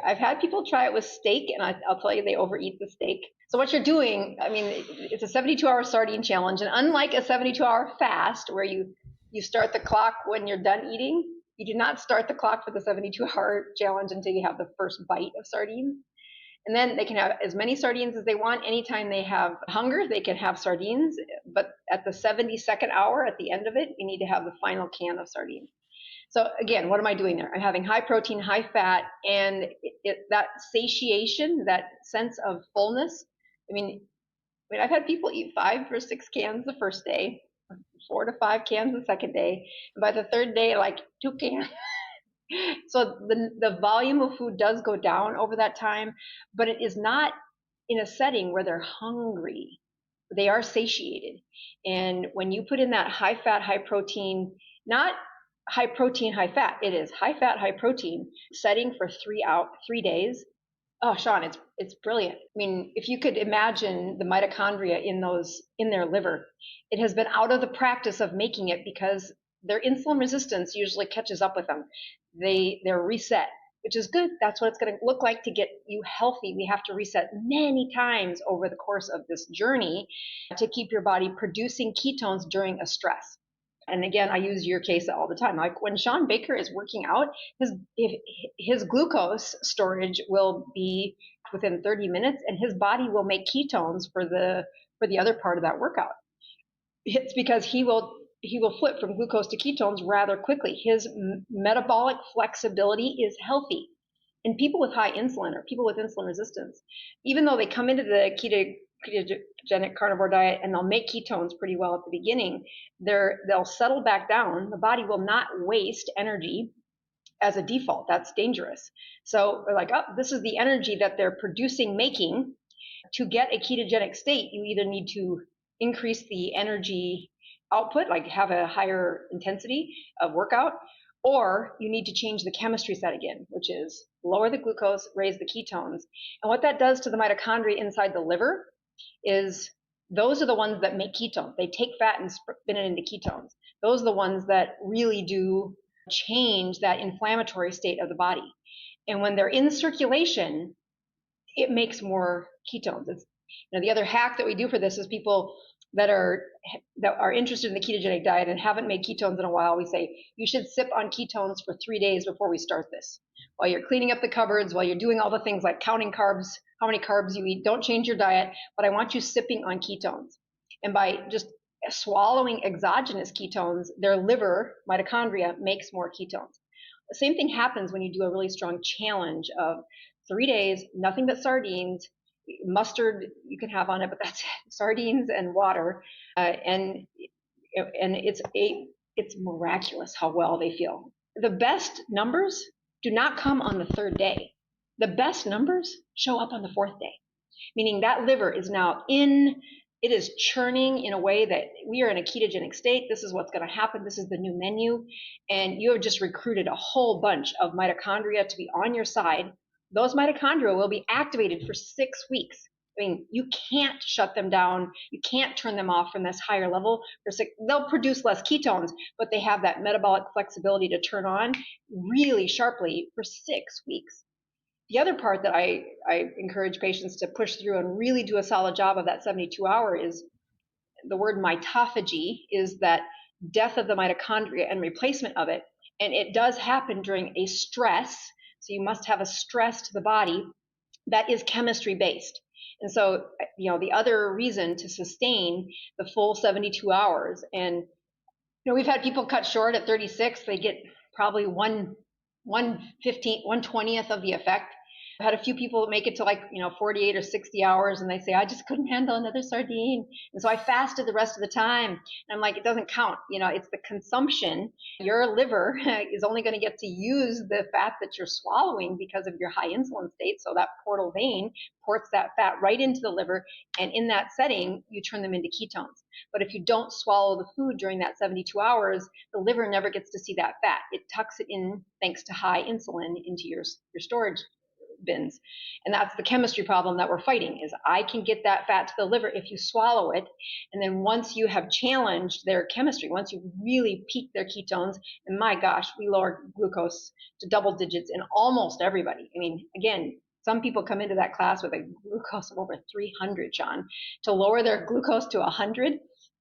I've had people try it with steak, and I'll tell you, they overeat the steak. So what you're doing, I mean, it's a 72-hour sardine challenge, and unlike a 72-hour fast where you start the clock when you're done eating, you do not start the clock for the 72-hour challenge until you have the first bite of sardines. And then they can have as many sardines as they want. Anytime they have hunger, they can have sardines. But at the 72nd hour, at the end of it, you need to have the final can of sardines. So again, what am I doing there? I'm having high protein, high fat, and that satiation, that sense of fullness. I've had people eat 5 or 6 cans the first day, 4 to 5 cans the second day, and by the third day, like 2 cans. So the volume of food does go down over that time, but it is not in a setting where they're hungry. They are satiated. And when you put in that high fat, high protein, not high protein, high fat, it is high fat, high protein setting for 3 days. Oh, Shawn, it's brilliant. I mean, if you could imagine the mitochondria in their liver, it has been out of the practice of making it because their insulin resistance usually catches up with them. They're reset, which is good. That's what it's going to look like to get you healthy. We have to reset many times over the course of this journey to keep your body producing ketones during a stress. And again, I use your case all the time. Like when ShawnBaker is working out, his glucose storage will be within 30 minutes, and his body will make ketones for the other part of that workout. It's because he will flip from glucose to ketones rather quickly. His metabolic flexibility is healthy. And people with high insulin or people with insulin resistance, even though they come into the ketogenic carnivore diet and they'll make ketones pretty well at the beginning, they'll settle back down. The body will not waste energy as a default. That's dangerous. So we're like, oh, this is the energy that they're making. To get a ketogenic state, you either need to increase the energy output, like have a higher intensity of workout, or you need to change the chemistry set again, which is lower the glucose, raise the ketones. And what that does to the mitochondria inside the liver is those are the ones that make ketones. They take fat and spin it into ketones. Those are the ones that really do change that inflammatory state of the body. And when they're in circulation, it makes more ketones. The other hack that we do for this is people that are interested in the ketogenic diet and haven't made ketones in a while. We say you should sip on ketones for 3 days before we start this. While you're cleaning up the cupboards, while you're doing all the things like counting carbs, how many carbs you eat, don't change your diet, but I want you sipping on ketones. And by just swallowing exogenous ketones, their liver mitochondria makes more ketones. The same thing happens when you do a really strong challenge of 3 days, nothing but sardines, mustard you can have on it, but that's it. Sardines and water, and it's miraculous how well they feel. The best numbers do not come on the 3rd day. The best numbers show up on the 4th day, meaning that liver is now it is churning in a way that we are in a ketogenic state. This is what's going to happen. This is the new menu, and you have just recruited a whole bunch of mitochondria to be on your side. Those mitochondria will be activated for 6 weeks. I mean, you can't shut them down. You can't turn them off from this higher level. They'll produce less ketones, but they have that metabolic flexibility to turn on really sharply for 6 weeks. The other part that I encourage patients to push through and really do a solid job of that 72-hour is the word mitophagy, is that death of the mitochondria and replacement of it. And it does happen during a stress. So you must have a stress to the body that is chemistry based. And so, the other reason to sustain the full 72 hours, and, we've had people cut short at 36, they get probably 1/20th of the effect. I've had a few people make it to 48 or 60 hours, and they say, I just couldn't handle another sardine. And so I fasted the rest of the time. And I'm like, it doesn't count. It's the consumption. Your liver is only going to get to use the fat that you're swallowing because of your high insulin state. So that portal vein ports that fat right into the liver. And in that setting, you turn them into ketones. But if you don't swallow the food during that 72 hours, the liver never gets to see that fat. It tucks it in, thanks to high insulin, into your storage bins. And that's the chemistry problem that we're fighting, is I can get that fat to the liver if you swallow it. And then once you have challenged their chemistry, once you really peak their ketones, and my gosh, we lower glucose to double digits in almost everybody. I mean, again, some people come into that class with a glucose of over 300, Shawn. To lower their glucose to 100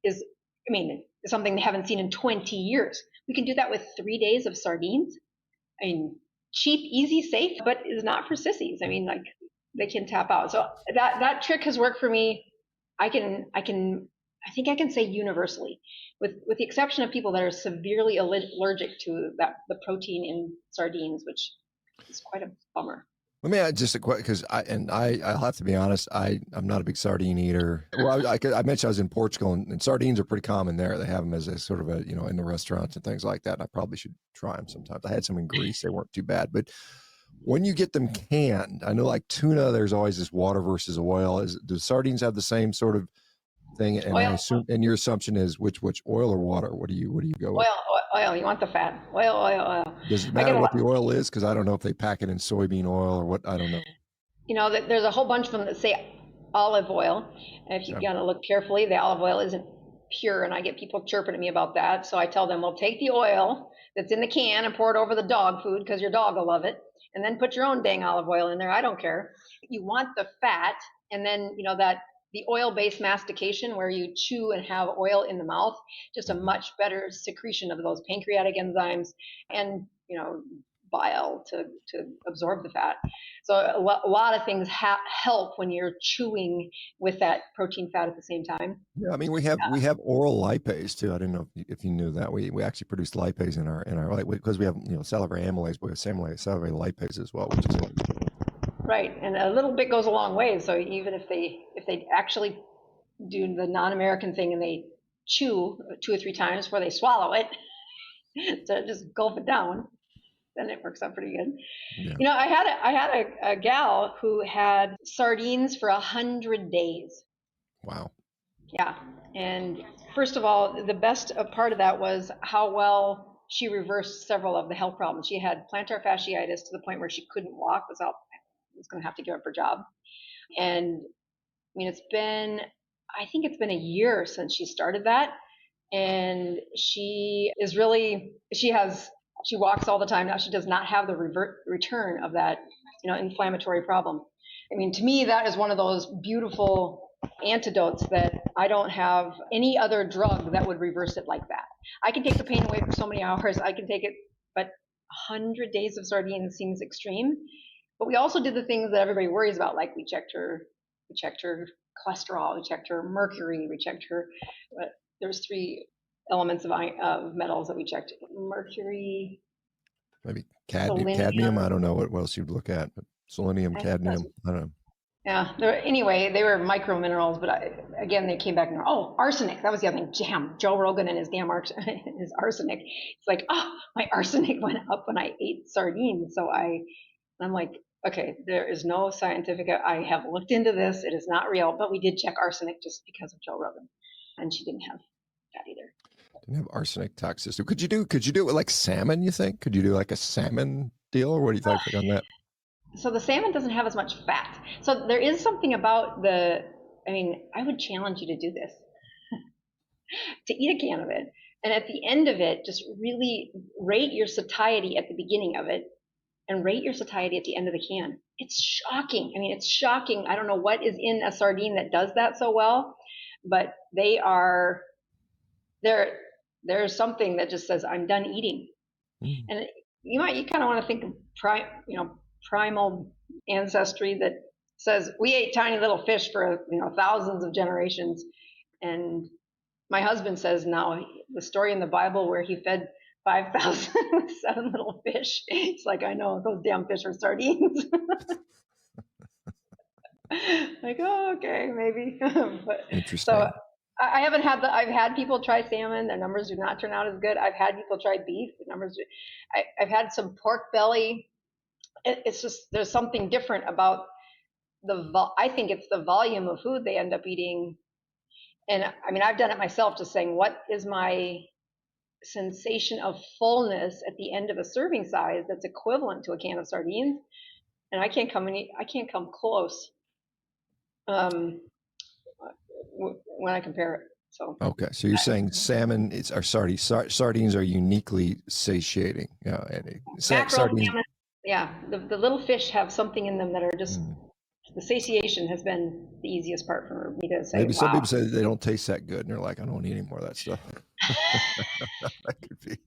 is, I mean, something they haven't seen in 20 years. We can do that with 3 days of sardines. I mean, cheap, easy, safe, but is not for sissies. I mean, like, they can tap out. So that trick has worked for me. I think I can say universally, with the exception of people that are severely allergic to the protein in sardines, which is quite a bummer. Let me add just a question, because I'll have to be honest, I'm not a big sardine eater. Well, I mentioned I was in Portugal, and sardines are pretty common there. They have them as a sort of a, in the restaurants and things like that. And I probably should try them sometimes. I had some in Greece. They weren't too bad. But when you get them canned, I know like tuna, there's always this water versus oil. Do sardines have the same sort of thing? And Oil. I assume, and your assumption is which oil or water? What do you go with? Oil. You want the fat. Oil. Does it matter what the oil is? Because I don't know if they pack it in soybean oil or what. I don't know. There's a whole bunch of them that say olive oil. And if you gotta look carefully, the olive oil isn't pure, and I get people chirping at me about that. So I tell them, well, take the oil that's in the can and pour it over the dog food, because your dog will love it. And then put your own dang olive oil in there. I don't care. You want the fat, and then, the oil-based mastication where you chew and have oil in the mouth, just a much better secretion of those pancreatic enzymes and, bile to absorb the fat. So a lot of things help when you're chewing with that protein fat at the same time. Yeah, I mean, we have oral lipase too. I didn't know if you knew that. We actually produce lipase in our because we have salivary amylase, but we have salivary lipase as well, which is interesting. Right, and a little bit goes a long way. So even if they actually do the non-American thing and they chew 2 or 3 times before they swallow it, to just gulp it down, then it works out pretty good. Yeah. I had a gal who had sardines for 100 days. Wow. Yeah, and first of all, the best part of that was how well she reversed several of the health problems. She had plantar fasciitis to the point where she couldn't walk, was going to have to give up her job. And I mean, I think it's been a year since she started that. And she walks all the time now. She does not have the return of that, inflammatory problem. I mean, to me, that is one of those beautiful antidotes that I don't have any other drug that would reverse it like that. I can take the pain away for so many hours. I can take it, but 100 days of sardines seems extreme. But we also did the things that everybody worries about, like we checked her cholesterol, we checked her mercury, we checked her. There's 3 elements of metals that we checked: mercury, maybe cadmium. I don't know what else you'd look at, but selenium, cadmium. I don't know. Yeah. They were micro minerals, but again, they came back and arsenic. That was the other thing. Damn, Joe Rogan and his damn his arsenic. It's like, my arsenic went up when I ate sardines. So I'm like, okay, there is no scientific. I have looked into this. It is not real, but we did check arsenic just because of Joe Rogan, and she didn't have that either. Didn't have arsenic toxicity. Could you do it with like salmon? You think? Could you do like a salmon deal, or what do you think on that? So the salmon doesn't have as much fat. So there is something about I would challenge you to do this, to eat a can of it. And at the end of it, just really rate your satiety at the beginning of it and rate your satiety at the end of the can. It's shocking. I mean, it's shocking. I don't know what is in a sardine that does that so well, but there's something that just says, I'm done eating. And you kind of want to think of primal ancestry that says we ate tiny little fish for thousands of generations. And my husband says now the story in the Bible where he fed 5,000 with 7 little fish. It's like, I know those damn fish are sardines. Like, okay, maybe. But, interesting. So I haven't had I've had people try salmon. Their numbers do not turn out as good. I've had people try beef. The numbers. I've had some pork belly. It's just, there's something different about I think it's the volume of food they end up eating. And I mean, I've done it myself, just saying, what is my sensation of fullness at the end of a serving size that's equivalent to a can of sardines? and I can't come close when I compare it. So Okay, so you're saying salmon sardines are uniquely satiating. Yeah, mackerel, sardines. salmon, yeah, the little fish have something in them that are just the satiation has been the easiest part for me to say, Maybe some wow. people say they don't taste that good, and they're like, I don't want to eat any more of that stuff. That could be.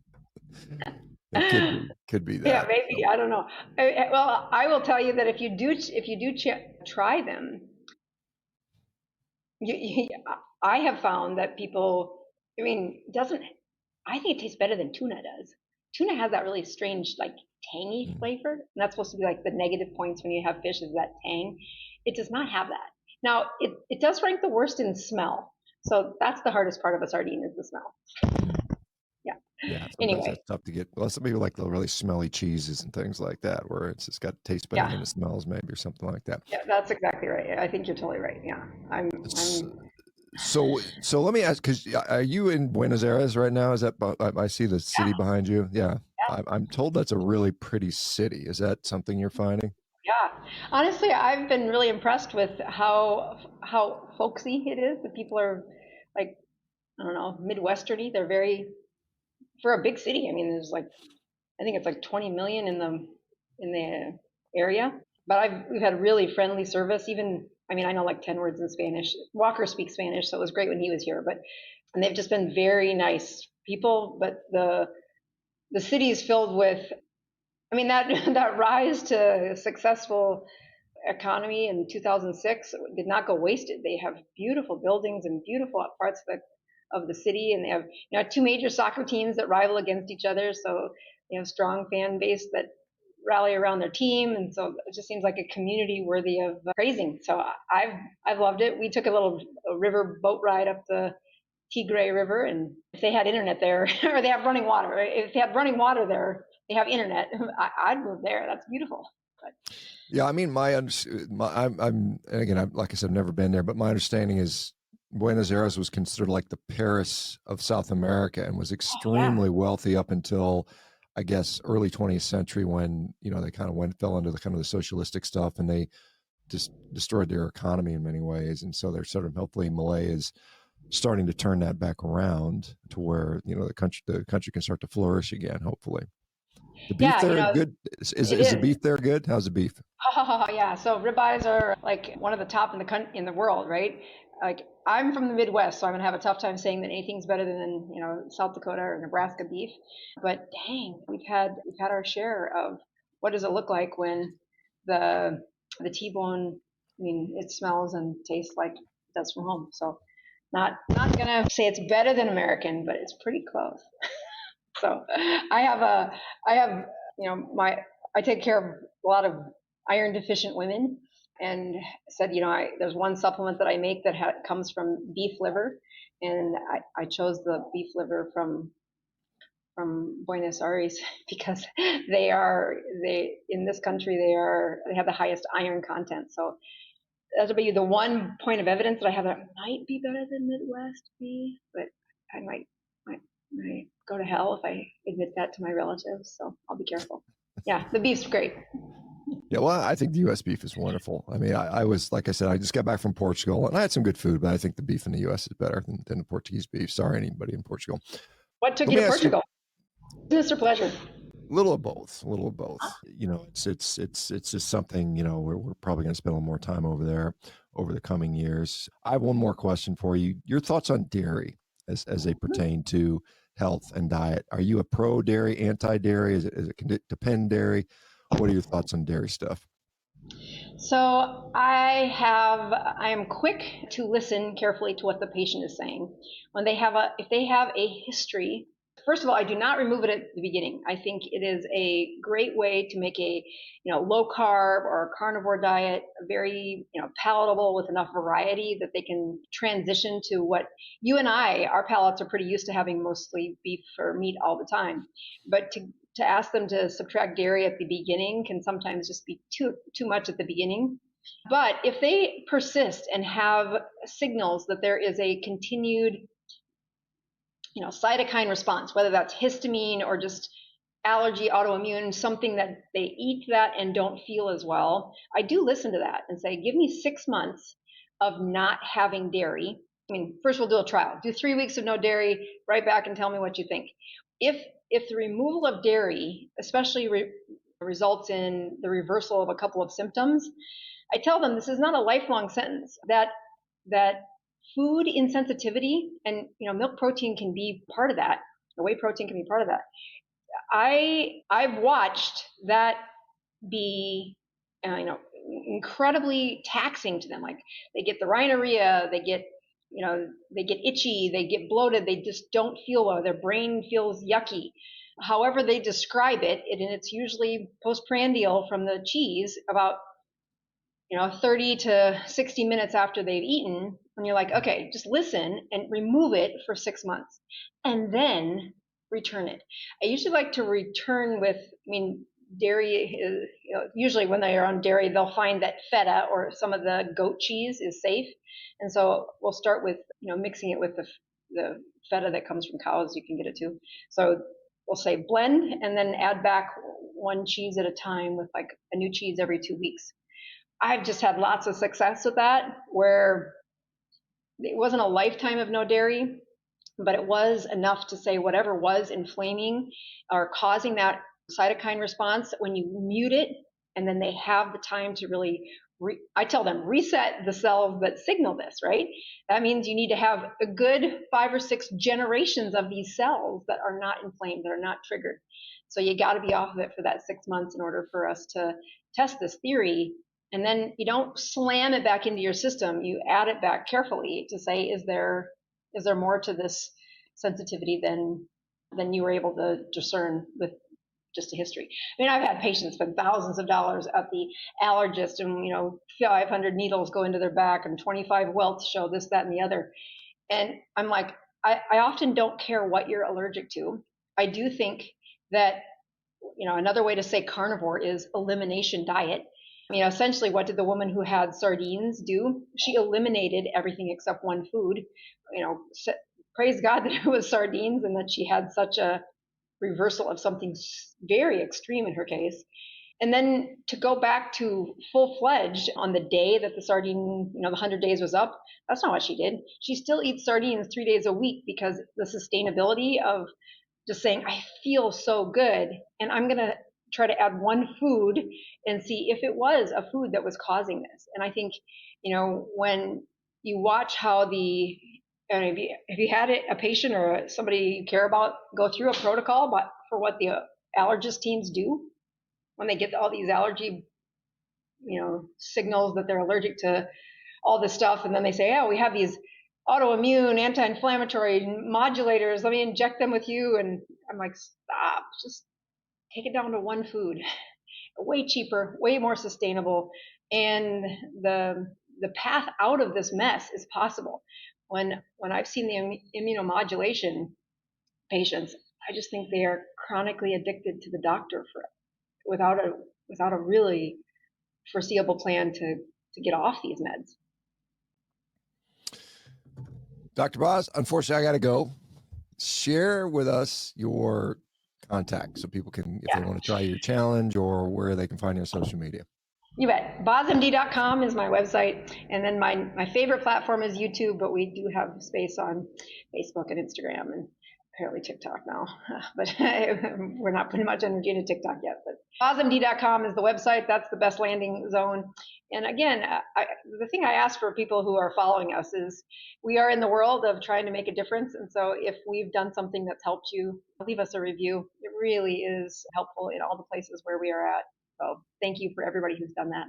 It could be Yeah, that. maybe. So, I don't know. Well, I will tell you that if you do try them, you, I have found that people. I mean, doesn't I think it tastes better than tuna does. Tuna has that really strange, like tangy mm. flavor, and that's supposed to be like the negative points when you have fish is that tang. It does not have that. Now, it does rank the worst in smell. So that's the hardest part of a sardine is the smell. Yeah. Yeah, sometimes Anyway, that's tough to get. Well, some people like the really smelly cheeses and things like that, where it's got taste better yeah, than it smells, maybe, or something like that. yeah, that's exactly right. I think you're totally right. Yeah, It's, I'm. so let me ask, because are you in Buenos Aires right now? Is that I see the city Yeah, behind you? Yeah, yeah, I'm told that's a really pretty city. Is that something you're finding? yeah. Honestly, I've been really impressed with how folksy it is. The people are like, I don't know, Midwesterny. They're very for a big city. I mean, there's like I think it's like 20 million in the area. But we've had really friendly service. Even I mean, I know like 10 words in Spanish. Walker speaks Spanish, so it was great when he was here. But and they've just been very nice people. But the city is filled with. I mean that that rise to successful economy in 2006 did not go wasted. They have beautiful buildings and beautiful parts of the city, and they have two major soccer teams that rival against each other. So they have strong fan base that rally around their team, and so it just seems like a community worthy of praising. So I've loved it. We took a river boat ride up the Tigray River, and if they had internet there, or they have running water, if they have running water there, they have internet. I'd move there. That's beautiful. But Yeah, I mean, I'm and again, like I said, I've never been there, but my understanding is Buenos Aires was considered like the Paris of South America and was yeah, extremely wealthy up until, I guess, early 20th century when they kind of fell into the kind of the socialistic stuff, and they just destroyed their economy in many ways, and so they're sort of hopefully Malay is starting to turn that back around to where the country can start to flourish again, hopefully. The beef yeah, there good? Is it is the is. beef there good? How's the beef? Oh, yeah. So ribeyes are like one of the top in in the world, right? Like I'm from the Midwest, so I'm gonna have a tough time saying that anything's better than South Dakota or Nebraska beef. But dang, we've had our share of what does it look like when the the T-bone. I mean, it smells and tastes like it does from home. So not gonna say it's better than American, but it's pretty close. So I have my I take care of a lot of iron deficient women, and said there's one supplement that I make that comes from beef liver, and I chose the beef liver from Buenos Aires because they in this country they have the highest iron content. So that'll be the one point of evidence that I have that might be better than Midwest beef, but I might go to hell if I admit that to my relatives. So I'll be careful. Yeah, the beef's great. Yeah, well, I think the U.S. beef is wonderful. I mean, I was, like I said, I just got back from Portugal and I had some good food, but I think the beef in the U.S. is better than the Portuguese beef. Sorry, anybody in Portugal. What took Let you me to ask you Portugal? Business or pleasure? a little of both, a little of both. It's just something, we're probably going to spend a little more time over there over the coming years. I have one more question for you. Your thoughts on dairy as they pertain to health and diet. Are you a pro dairy, anti dairy? Can it depend dairy? What are your thoughts on dairy stuff? So I am quick to listen carefully to what the patient is saying. When if they have a history, first of all, I do not remove it at the beginning. I think it is a great way to make a, low carb or a carnivore diet very, palatable with enough variety that they can transition to what you and our palates are pretty used to having mostly beef or meat all the time. But to ask them to subtract dairy at the beginning can sometimes just be too much at the beginning. But if they persist and have signals that there is a continued cytokine response, whether that's histamine or just allergy, autoimmune, something that they eat that and don't feel as well, I do listen to that and say, give me 6 months of not having dairy. I mean, first we'll do a trial. Do 3 weeks of no dairy, right back and tell me what you think. If the removal of dairy, especially results in the reversal of a couple of symptoms, I tell them this is not a lifelong sentence. That food insensitivity, and milk protein can be part of that. The whey protein can be part of that. I've watched that be incredibly taxing to them. Like, they get the rhinorrhea, they get itchy, they get bloated, they just don't feel well, their brain feels yucky. However they describe it, and it's usually postprandial from the cheese, about 30 to 60 minutes after they've eaten, and you're like, okay, just listen and remove it for 6 months and then return it. I usually like to return with, dairy is, usually when they are on dairy, they'll find that feta or some of the goat cheese is safe. And so we'll start with, mixing it with the feta that comes from cows. You can get it too. So we'll say blend and then add back one cheese at a time with like a new cheese every 2 weeks. I've just had lots of success with that, where it wasn't a lifetime of no dairy, but it was enough to say whatever was inflaming or causing that cytokine response, when you mute it, and then they have the time to really, I tell them, reset the cells that signal this, right? That means you need to have a good 5 or 6 generations of these cells that are not inflamed, that are not triggered. So you got to be off of it for that 6 months in order for us to test this theory. And then you don't slam it back into your system. You add it back carefully to say, is there more to this sensitivity than you were able to discern with just a history? I mean, I've had patients spend thousands of dollars at the allergist, and 500 needles go into their back and 25 welts show this, that, and the other. And I'm like, I often don't care what you're allergic to. I do think that another way to say carnivore is elimination diet. Essentially, what did the woman who had sardines do? She eliminated everything except one food. Praise God that it was sardines and that she had such a reversal of something very extreme in her case. And then to go back to full-fledged on the day that the sardine, the 100 days was up, that's not what she did. She still eats sardines 3 days a week, because the sustainability of just saying, I feel so good, and I'm going to try to add one food and see if it was a food that was causing this. And I think, when you watch how if you had a patient or somebody you care about go through a protocol for what the allergist teams do when they get all these allergy, signals that they're allergic to all this stuff, and then they say, oh, we have these autoimmune, anti-inflammatory modulators, let me inject them with you. And I'm like, stop, just take it down to one food. Way cheaper, way more sustainable, and the path out of this mess is possible. When I've seen the immunomodulation patients, I just think they are chronically addicted to the doctor for it, without a really foreseeable plan to get off these meds. Dr. Boz, unfortunately, I got to go. Share with us your contact so people can, if they want to try your challenge, or where they can find you on social media. You bet. BozMD.com is my website. And then my favorite platform is YouTube, but we do have space on Facebook and Instagram and apparently TikTok now. But we're not putting much energy into TikTok yet. But BozMD.com is the website. That's the best landing zone. And again, the thing I ask for people who are following us is, we are in the world of trying to make a difference. And so if we've done something that's helped you, leave us a review. It really is helpful in all the places where we are at. So thank you for everybody who's done that.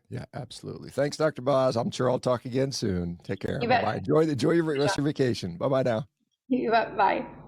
Yeah, absolutely. Thanks, Dr. Boz. I'm sure I'll talk again soon. Take care. You Bye-bye. bet. Enjoy your rest of your vacation. Bye-bye now. You bet. Bye.